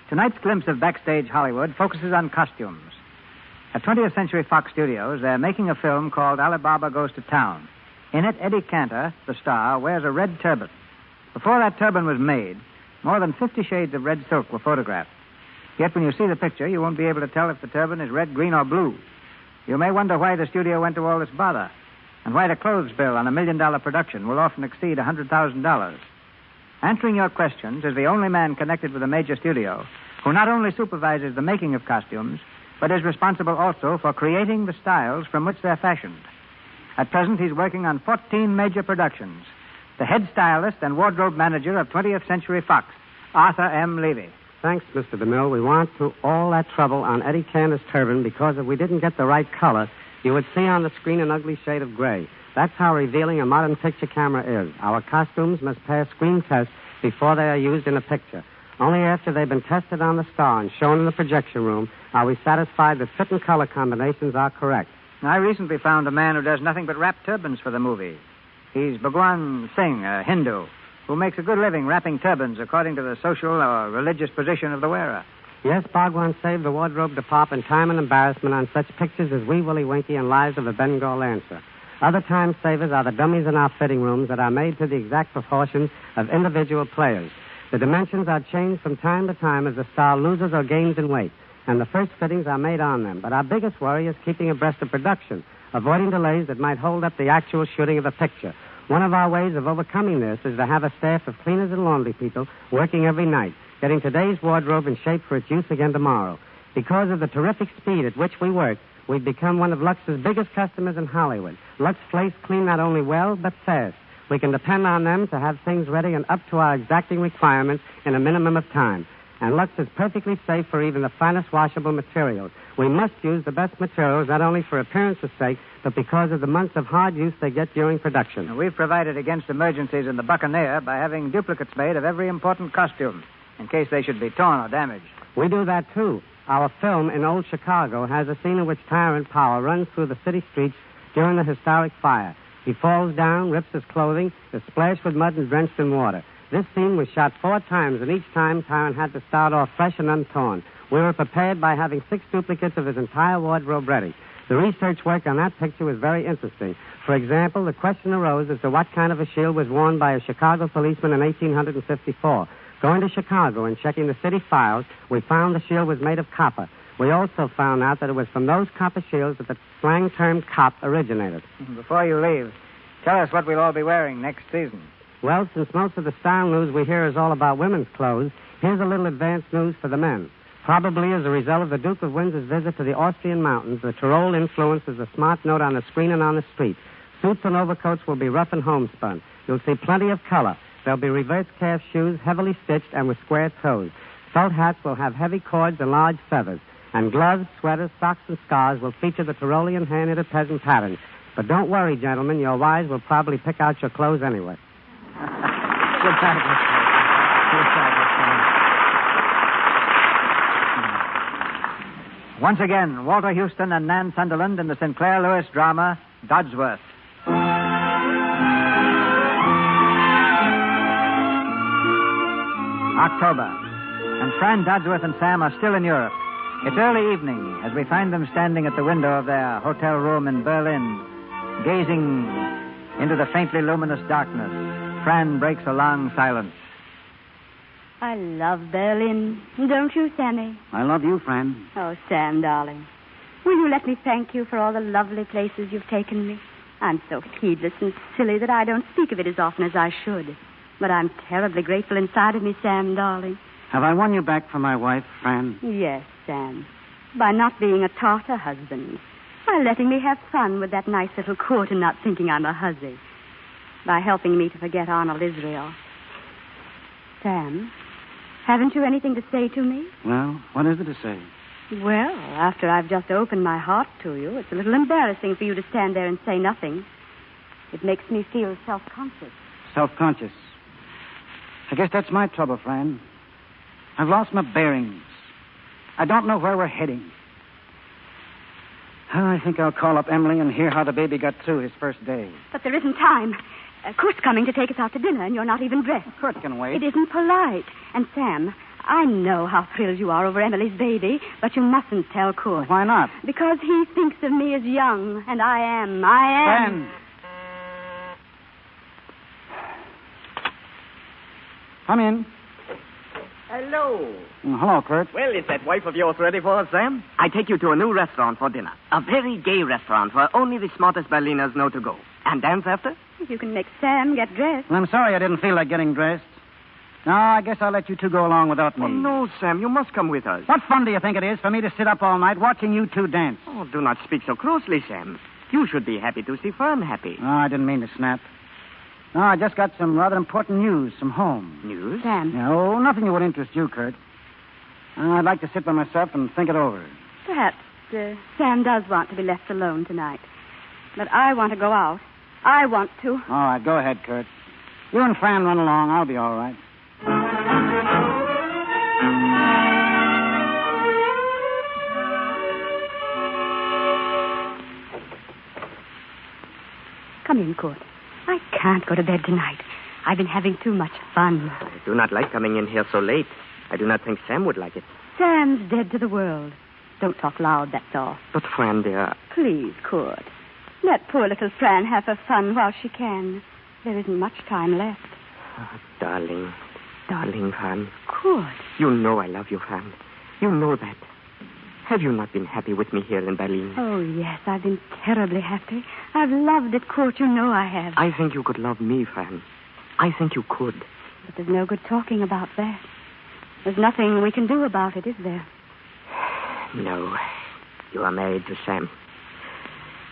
Tonight's glimpse of backstage Hollywood focuses on costumes. At 20th Century Fox Studios, they're making a film called Alibaba Goes to Town. In it, Eddie Cantor, the star, wears a red turban. Before that turban was made, more than 50 shades of red silk were photographed. Yet when you see the picture, you won't be able to tell if the turban is red, green, or blue. You may wonder why the studio went to all this bother, and why the clothes bill on $1 million production will often exceed $100,000. Answering your questions is the only man connected with a major studio who not only supervises the making of costumes, but is responsible also for creating the styles from which they're fashioned. At present, he's working on 14 major productions. The head stylist and wardrobe manager of 20th Century Fox, Arthur M. Levy. Thanks, Mr. DeMille. We went to all that trouble on Eddie Cantor's turban because if we didn't get the right color, you would see on the screen an ugly shade of gray. That's how revealing a modern picture camera is. Our costumes must pass screen tests before they are used in a picture. Only after they've been tested on the star and shown in the projection room are we satisfied that fit and color combinations are correct. I recently found a man who does nothing but wrap turbans for the movie. He's Bhagwan Singh, a Hindu, who makes a good living wrapping turbans according to the social or religious position of the wearer. Yes, Bhagwan saved the wardrobe department time and embarrassment on such pictures as Wee Willie Winky and Lives of a Bengal Lancer. Other time savers are the dummies in our fitting rooms that are made to the exact proportions of individual players. The dimensions are changed from time to time as the star loses or gains in weight, and the first fittings are made on them. But our biggest worry is keeping abreast of production, avoiding delays that might hold up the actual shooting of the picture. One of our ways of overcoming this is to have a staff of cleaners and laundry people working every night, getting today's wardrobe in shape for its use again tomorrow. Because of the terrific speed at which we work, we'd become one of Lux's biggest customers in Hollywood. Lux Flakes clean not only well, but fast. We can depend on them to have things ready and up to our exacting requirements in a minimum of time. And Lux is perfectly safe for even the finest washable materials. We must use the best materials not only for appearance's sake, but because of the months of hard use they get during production. We've provided against emergencies in the Buccaneer by having duplicates made of every important costume, in case they should be torn or damaged. We do that, too. Our film in Old Chicago has a scene in which Tyrant Power runs through the city streets during the historic fire. He falls down, rips his clothing, is splashed with mud and drenched in water. This scene was shot 4 times, and each time Tyrant had to start off fresh and untorn. We were prepared by having 6 duplicates of his entire wardrobe ready. The research work on that picture was very interesting. For example, the question arose as to what kind of a shield was worn by a Chicago policeman in 1854. Going to Chicago and checking the city files, we found the shield was made of copper. We also found out that it was from those copper shields that the slang term cop originated. Before you leave, tell us what we'll all be wearing next season. Well, since most of the style news we hear is all about women's clothes, here's a little advanced news for the men. Probably as a result of the Duke of Windsor's visit to the Austrian mountains, the Tyrol influence is a smart note on the screen and on the street. Suits and overcoats will be rough and homespun. You'll see plenty of color. There'll be reverse calf shoes, heavily stitched and with square toes. Felt hats will have heavy cords and large feathers. And gloves, sweaters, socks, and scarves will feature the Tyrolean hand-knitted peasant pattern. But don't worry, gentlemen, your wives will probably pick out your clothes anyway. Good sight, Once again, Walter Houston and Nan Sunderland in the Sinclair Lewis drama, Dodsworth. October, and Fran Dodsworth and Sam are still in Europe. It's early evening as we find them standing at the window of their hotel room in Berlin, gazing into the faintly luminous darkness. Fran breaks a long silence. I love Berlin. Don't you, Sammy? I love you, Fran. Oh, Sam, darling. Will you let me thank you for all the lovely places you've taken me? I'm so heedless and silly that I don't speak of it as often as I should. But I'm terribly grateful inside of me, Sam, darling. Have I won you back for my wife, Fran? Yes, Sam. By not being a Tartar husband. By letting me have fun with that nice little court and not thinking I'm a hussy. By helping me to forget Arnold Israel. Sam, haven't you anything to say to me? Well, what is it to say? Well, after I've just opened my heart to you, it's a little embarrassing for you to stand there and say nothing. It makes me feel self-conscious. Self-conscious. I guess that's my trouble, Fran. I've lost my bearings. I don't know where we're heading. I think I'll call up Emily and hear how the baby got through his first day. But there isn't time. Kurt's coming to take us out to dinner, and you're not even dressed. Kurt can wait. It isn't polite. And, Sam, I know how thrilled you are over Emily's baby, but you mustn't tell Kurt. Why not? Because he thinks of me as young, and I am. Fran. Come in. Hello. Hello, Kurt. Well, is that wife of yours ready for us, Sam? I take you to a new restaurant for dinner. A very gay restaurant where only the smartest Berliners know to go. And dance after? If you can make Sam get dressed. Well, I'm sorry I didn't feel like getting dressed. No, I guess I'll let you two go along without me. Oh, no, Sam. You must come with us. What fun do you think it is for me to sit up all night watching you two dance? Oh, do not speak so crossly, Sam. You should be happy to see Fern happy. Oh, I didn't mean to snap. No, I just got some rather important news from home. News? Sam. No, nothing that would interest you, Kurt. I'd like to sit by myself and think it over. Perhaps Sam does want to be left alone tonight. But I want to go out. I want to. All right, go ahead, Kurt. You and Fran run along. I'll be all right. Come in, Kurt. I can't go to bed tonight. I've been having too much fun. I do not like coming in here so late. I do not think Sam would like it. Sam's dead to the world. Don't talk loud, that's all. But, Fran, dear... Please, Kurt. Let poor little Fran have her fun while she can. There isn't much time left. Oh, darling. Darling, Fran. Kurt. You know I love you, Fran. You know that. Have you not been happy with me here in Berlin? Oh, yes, I've been terribly happy. I've loved it, Kurt. You know I have. I think you could love me, Fran. I think you could. But there's no good talking about that. There's nothing we can do about it, is there? No. You are married to Sam.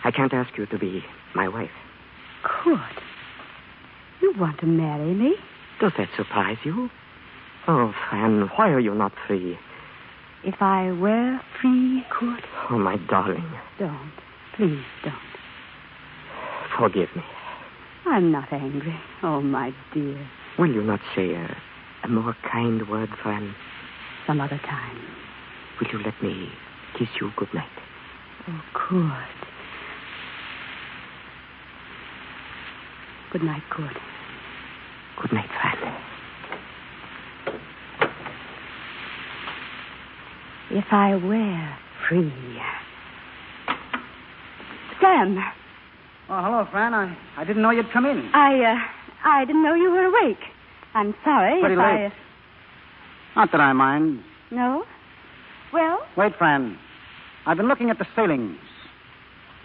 I can't ask you to be my wife. Kurt, you want to marry me? Does that surprise you? Oh, Fran, why are you not free? If I were free, Kurt? Oh, my darling. Don't. Please don't. Forgive me. I'm not angry. Oh, my dear. Will you not say a more kind word, Fran? Some other time. Will you let me kiss you good night? Oh, Kurt. Good night, Kurt. Good night, Fran. If I were free. Sam. Oh, hello, Fran. I didn't know you'd come in. I didn't know you were awake. I'm sorry. Pretty late. Not that I mind. No? Well? Wait, Fran. I've been looking at the sailings.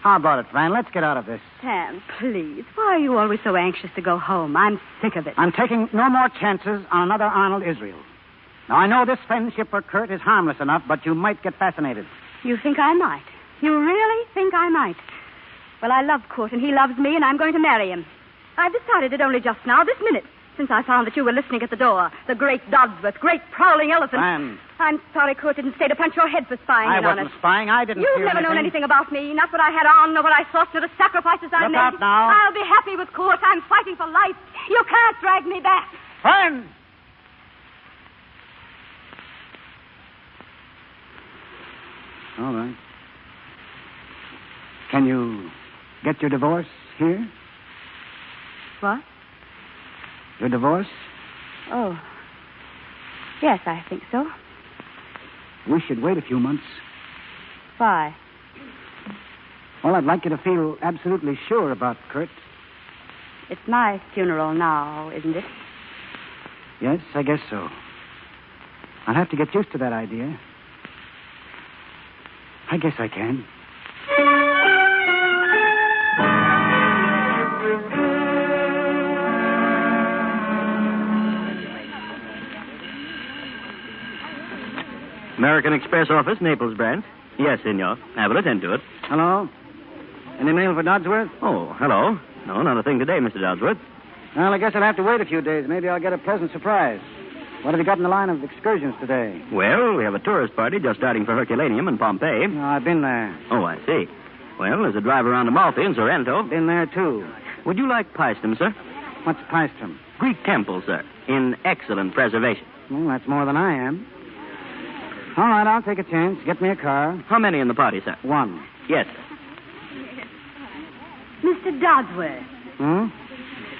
How about it, Fran? Let's get out of this. Sam, please. Why are you always so anxious to go home? I'm sick of it. I'm taking no more chances on another Arnold Israel. Now, I know this friendship for Kurt is harmless enough, but you might get fascinated. You think I might? You really think I might? Well, I love Kurt, and he loves me, and I'm going to marry him. I've decided it only just now, this minute, since I found that you were listening at the door. The great Dodsworth, great prowling elephant. Fran. I'm sorry Kurt didn't stay to punch your head for spying I in on wasn't us. spying. I didn't You've hear never known anything. anything about me, not what I had on, nor what I thought, nor the sacrifices I Look made. out now. I'll be happy with Kurt. I'm fighting for life. You can't drag me back. Fran! All right. Can you get your divorce here? What? Your divorce? Oh. Yes, I think so. We should wait a few months. Why? Well, I'd like you to feel absolutely sure about Kurt. It's my funeral now, isn't it? Yes, I guess so. I'll have to get used to that idea. I guess I can. American Express office, Naples branch. Yes, senor. I will attend to it. Hello? Any mail for Dodsworth? Oh, hello. No, not a thing today, Mr. Dodsworth. Well, I guess I'll have to wait a few days. Maybe I'll get a pleasant surprise. What have you got in the line of excursions today? Well, we have a tourist party just starting for Herculaneum and Pompeii. No, I've been there. Oh, I see. Well, there's a drive around Amalfi and Sorrento. Been there, too. Would you like Paestum, sir? What's Paestum? Greek temple, sir. In excellent preservation. Well, that's more than I am. All right, I'll take a chance. Get me a car. How many in the party, sir? One. Yes, sir. Mr. Dodsworth, Hmm?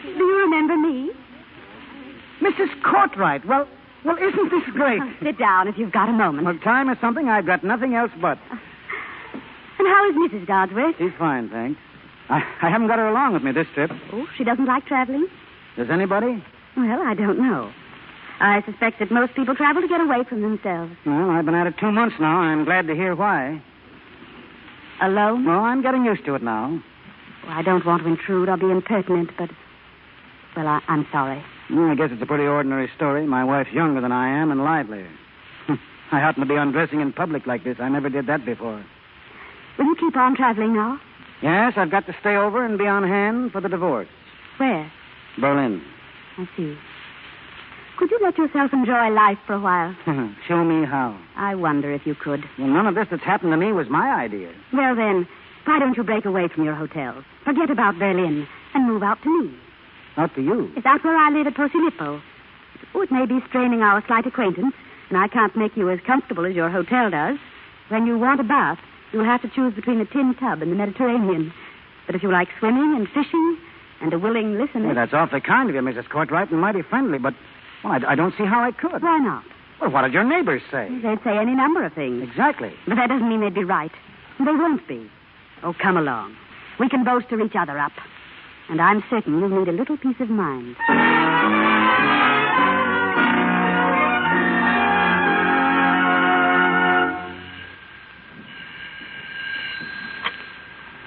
do you remember me? Mrs. Courtright. Well, isn't this great? Sit down if you've got a moment. Well, time is something I've got nothing else but. And how is Mrs. Dodsworth? She's fine, thanks. I haven't got her along with me this trip. Oh, she doesn't like traveling? Does anybody? Well, I don't know. I suspect that most people travel to get away from themselves. Well, I've been at it 2 months now. I'm glad to hear why. Alone? Well, I'm getting used to it now. Well, I don't want to intrude or be impertinent, but... Well, I'm sorry. Well, I guess it's a pretty ordinary story. My wife's younger than I am and livelier. I happen to be undressing in public like this. I never did that before. Will you keep on traveling now? Yes, I've got to stay over and be on hand for the divorce. Where? Berlin. I see. Could you let yourself enjoy life for a while? Show me how. I wonder if you could. Well, none of this that's happened to me was my idea. Well, then, why don't you break away from your hotels? Forget about Berlin and move out to me. Out to you. Is that where I live at Posilippo? Oh, it may be straining our slight acquaintance, and I can't make you as comfortable as your hotel does. When you want a bath, you'll have to choose between a tin tub and the Mediterranean. But if you like swimming and fishing and a willing listener... Well, that's awfully kind of you, Mrs. Courtright, and mighty friendly, but... Well, I don't see how I could. Why not? Well, what did your neighbors say? They'd say any number of things. Exactly. But that doesn't mean they'd be right. They won't be. Oh, come along. We can both stir each other up. And I'm certain you'll need a little peace of mind.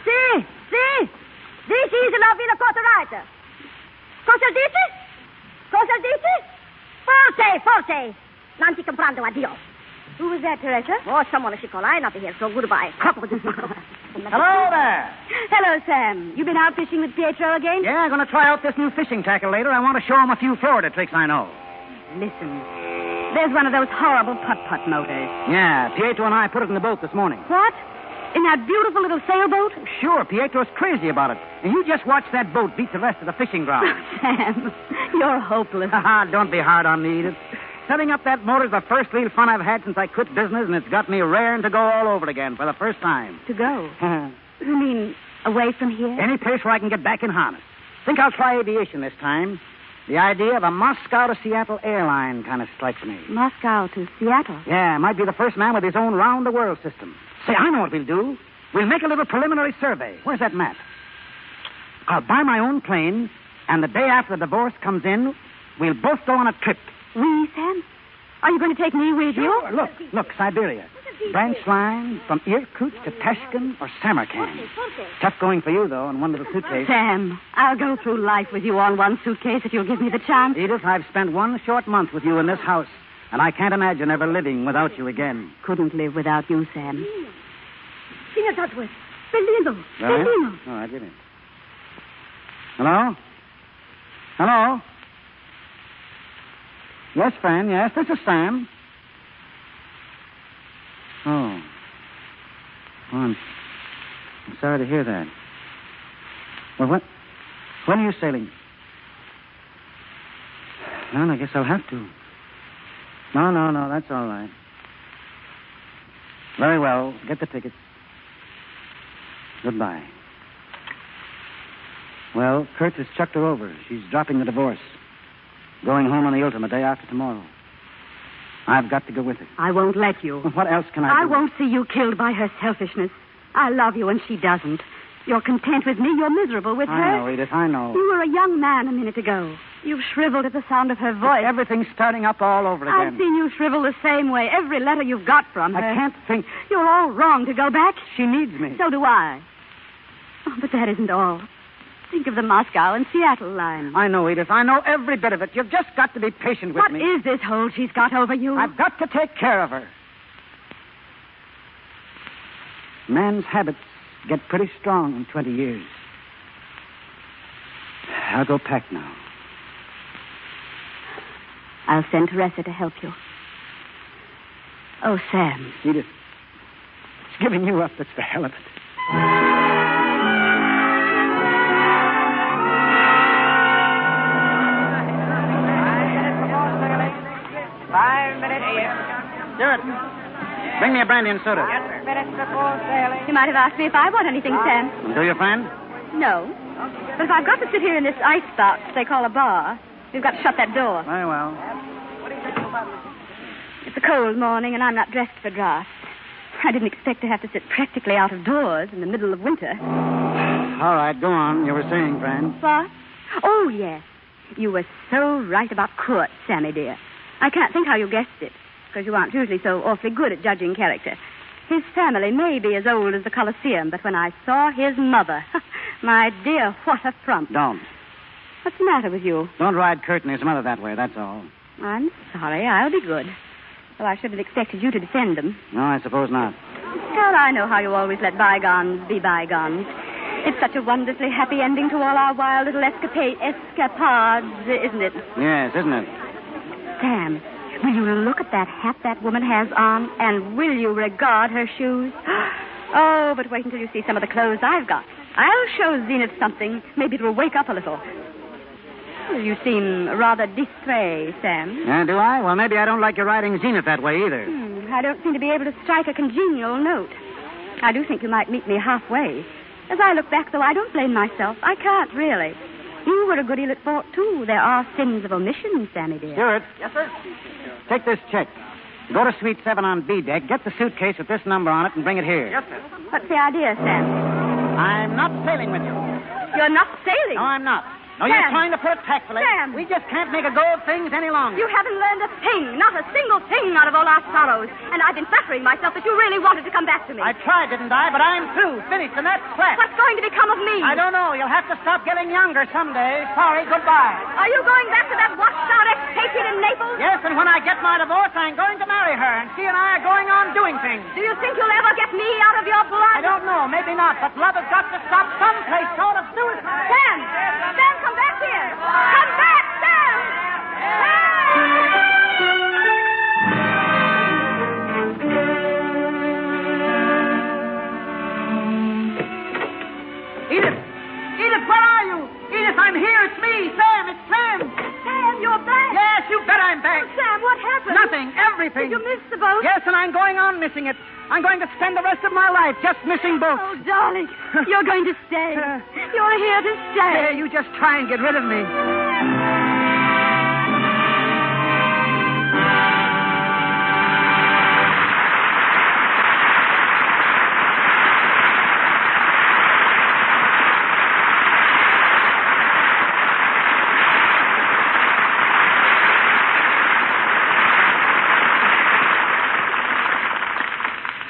Sì. This is la Villa Courtright. Cosa dici? Forte. Non ti comprendo, addio. Who was that, Teresa? Oh, someone I should call. I'll not be here, so goodbye. Hello there. Hello, Sam. You been out fishing with Pietro again? Yeah, I'm going to try out this new fishing tackle later. I want to show him a few Florida tricks I know. Listen, there's one of those horrible putt-putt motors. Yeah, Pietro and I put it in the boat this morning. What? In that beautiful little sailboat? Sure, Pietro's crazy about it. And you just watch that boat beat the rest of the fishing ground. Sam, you're hopeless. Don't be hard on me, Edith. Setting up that motor's the first real fun I've had since I quit business, and it's got me raring to go all over again for the first time. To go? You mean away from here? Any place where I can get back in harness. Think I'll try aviation this time. The idea of a Moscow to Seattle airline kind of strikes me. Moscow to Seattle? Yeah, might be the first man with his own round-the-world system. Say, I know what we'll do. We'll make a little preliminary survey. Where's that map? I'll buy my own plane, and the day after the divorce comes in, we'll both go on a trip. We, Sam? Are you going to take me with you? Sure. Look, Siberia. Branch line from Irkutsk to Tashkent or Samarkand. Tough going for you, though, in one little suitcase. Sam, I'll go through life with you on one suitcase if you'll give me the chance. Edith, I've spent one short month with you in this house, and I can't imagine ever living without you again. Couldn't live without you, Sam. Signor Dodsworth. Bellino. Bellino. Oh, I did it. Hello? Hello? Yes, Fran, yes. This is Sam. Oh. I'm sorry to hear that. Well, when are you sailing? Well, I guess I'll have to. No, that's all right. Very well. Get the tickets. Goodbye. Well, Kurt has chucked her over. She's dropping the divorce. Going home on the ultimate day after tomorrow. I've got to go with her. I won't let you. Well, what else can I do? I won't see you killed by her selfishness. I love you and she doesn't. You're content with me. You're miserable with her. I know, Edith, I know. You were a young man a minute ago. You've shriveled at the sound of her voice. Everything's starting up all over again. I've seen you shrivel the same way. Every letter you've got from her. I can't think. You're all wrong to go back. She needs me. So do I. Oh, but that isn't all. Think of the Moscow and Seattle line. I know, Edith. I know every bit of it. You've just got to be patient with me. What is this hold she's got over you? I've got to take care of her. Man's habits get pretty strong in 20 years. I'll go pack now. I'll send Teresa to help you. Oh, Sam. Edith, it's giving you up that's the hell of it. 5 minutes here. Stewart, bring me a brandy and soda. 10 minutes before sailing. You might have asked me if I want anything, Sam. Do you, friend? No. But if I've got to sit here in this icebox they call a bar, you've got to shut that door. Very well. It's a cold morning, and I'm not dressed for draught. I didn't expect to have to sit practically out of doors in the middle of winter. All right, go on. You were saying, friend. What? Oh, yes. You were so right about Kurt, Sammy dear. I can't think how you guessed it, because you aren't usually so awfully good at judging character. His family may be as old as the Colosseum, but when I saw his mother, my dear, what a frump. Don't. What's the matter with you? Don't ride Kurt and his mother that way, that's all. I'm sorry. I'll be good. Well, I should have expected you to defend them. No, I suppose not. Well, I know how you always let bygones be bygones. It's such a wonderfully happy ending to all our wild little escapades, isn't it? Yes, isn't it? Sam, will you look at that hat that woman has on, and will you regard her shoes? Oh, but wait until you see some of the clothes I've got. I'll show Zenith something. Maybe it will wake up a little. Well, you seem rather distrait, Sam. Yeah, do I? Well, maybe I don't like your riding Zenith that way either. I don't seem to be able to strike a congenial note. I do think you might meet me halfway. As I look back, though, I don't blame myself. I can't, really. You were a good deal at fault, too. There are sins of omission, Sammy dear. Stewart. Yes, sir? Take this check. Go to Suite 7 on B deck, get the suitcase with this number on it, and bring it here. Yes, sir. What's the idea, Sam? I'm not sailing with you. You're not sailing? No, I'm not. No, Sam. you're trying to put it tactfully. Sam. We just can't make a go of things any longer. You haven't learned a thing, not a single thing out of all our sorrows. And I've been flattering myself that you really wanted to come back to me. I tried, didn't I? But I'm through. Finished, and that's flat. What's going to become of me? I don't know. You'll have to stop getting younger someday. Sorry, goodbye. Are you going back to that washed-out ex-patriot in Naples? Yes, and when I get my divorce, I'm going to marry her, and she and I are going on doing things. Do you think you'll ever get me out of your blood? I don't know. Maybe not. But love has got to stop someplace. So let's do it. Sam! Sam, come back here! Come back, Sam! Edith! Edith, where are you? Edith, I'm here. It's me, Sam. It's Sam. Sam, you're back! Yes, you bet I'm back. Oh, Sam, what happened? Nothing. Everything. Did you miss the boat? Yes, and I'm going on missing it. I'm going to spend the rest of my life just missing boats. Oh, darling, you're going to stay. You're here to stay. Hey, you just try and get rid of me.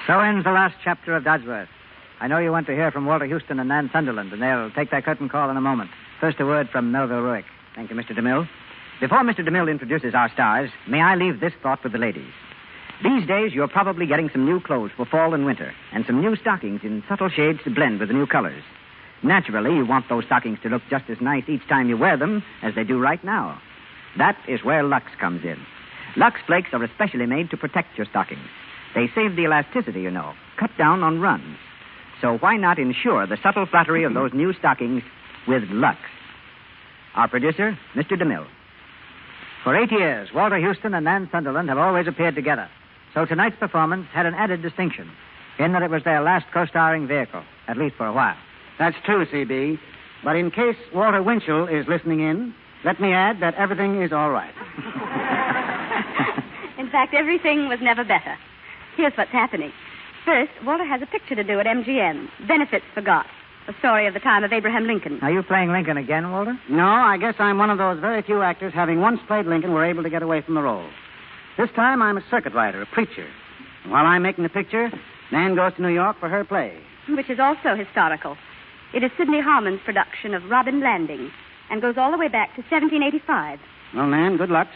So ends the last chapter of Dodsworth. I know you want to hear from Walter Houston and Nan Sunderland, and they'll take their curtain call in a moment. First, a word from Melville Ruick. Thank you, Mr. DeMille. Before Mr. DeMille introduces our stars, may I leave this thought with the ladies. These days, you're probably getting some new clothes for fall and winter, and some new stockings in subtle shades to blend with the new colors. Naturally, you want those stockings to look just as nice each time you wear them as they do right now. That is where Lux comes in. Lux Flakes are especially made to protect your stockings. They save the elasticity, you know, cut down on runs. So why not ensure the subtle flattery of those new stockings with Lux? Our producer, Mr. DeMille. For 8 years, Walter Houston and Nan Sunderland have always appeared together. So tonight's performance had an added distinction in that it was their last co-starring vehicle, at least for a while. That's true, C.B. But in case Walter Winchell is listening in, let me add that everything is all right. In fact, everything was never better. Here's what's happening. First, Walter has a picture to do at MGM. Benefits Forgot. A story of the time of Abraham Lincoln. Are you playing Lincoln again, Walter? No, I guess I'm one of those very few actors having once played Lincoln were able to get away from the role. This time I'm a circuit rider, a preacher. And while I'm making the picture, Nan goes to New York for her play. Which is also historical. It is Sidney Harmon's production of Robin Landing and goes all the way back to 1785. Well, Nan, good luck.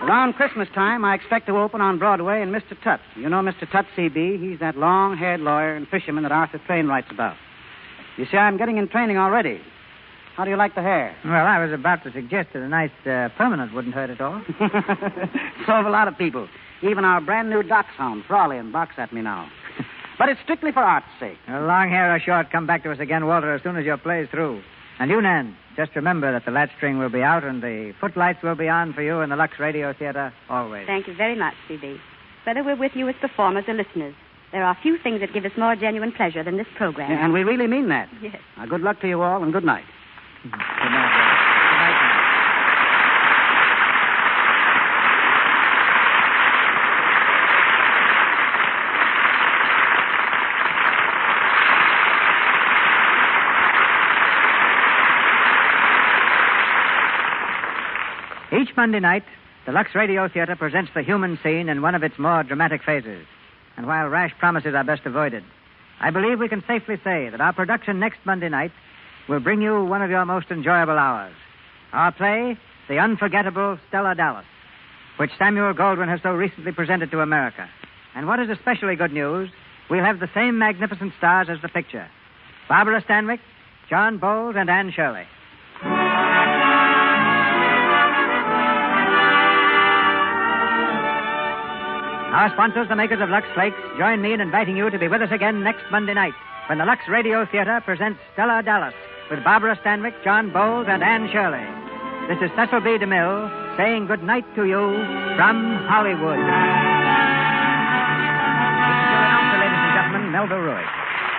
Around Christmas time, I expect to open on Broadway in Mr. Tut. You know Mr. Tut, C.B.? He's that long-haired lawyer and fisherman that Arthur Train writes about. You see, I'm getting in training already. How do you like the hair? Well, I was about to suggest that a nice permanent wouldn't hurt at all. So have a lot of people. Even our brand-new dachshund, Fraulein, barks at me now. But it's strictly for art's sake. Long hair or short, come back to us again, Walter, as soon as your play's through. And you, Nan, just remember that the latch string will be out and the footlights will be on for you in the Lux Radio Theater always. Thank you very much, C.B. Whether we're with you as performers or listeners, there are few things that give us more genuine pleasure than this program. Yeah, and we really mean that. Yes. Now, good luck to you all, and good night. Good night, Walter. Good night. Each Monday night, the Lux Radio Theater presents the human scene in one of its more dramatic phases. And while rash promises are best avoided, I believe we can safely say that our production next Monday night will bring you one of your most enjoyable hours. Our play, The Unforgettable Stella Dallas, which Samuel Goldwyn has so recently presented to America. And what is especially good news, we'll have the same magnificent stars as the picture. Barbara Stanwyck, John Bowles, and Anne Shirley. Our sponsors, the makers of Lux Flakes, join me in inviting you to be with us again next Monday night when the Lux Radio Theater presents Stella Dallas with Barbara Stanwyck, John Bowles, and Anne Shirley. This is Cecil B. DeMille saying good night to you from Hollywood. This is your announcer, ladies and gentlemen, Melville Ruick.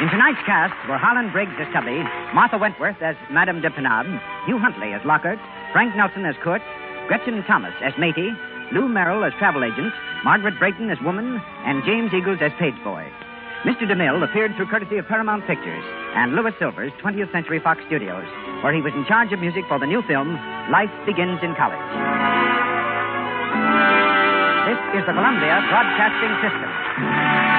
In tonight's cast were Harlan Briggs as Tubby, Martha Wentworth as Madame de Penab, Hugh Huntley as Lockhart, Frank Nelson as Kurt, Gretchen Thomas as Matey, Lou Merrill as travel agent, Margaret Brayton as woman, and James Eagles as page boy. Mr. DeMille appeared through courtesy of Paramount Pictures and Louis Silver's 20th Century Fox Studios, where he was in charge of music for the new film, Life Begins in College. This is the Columbia Broadcasting System.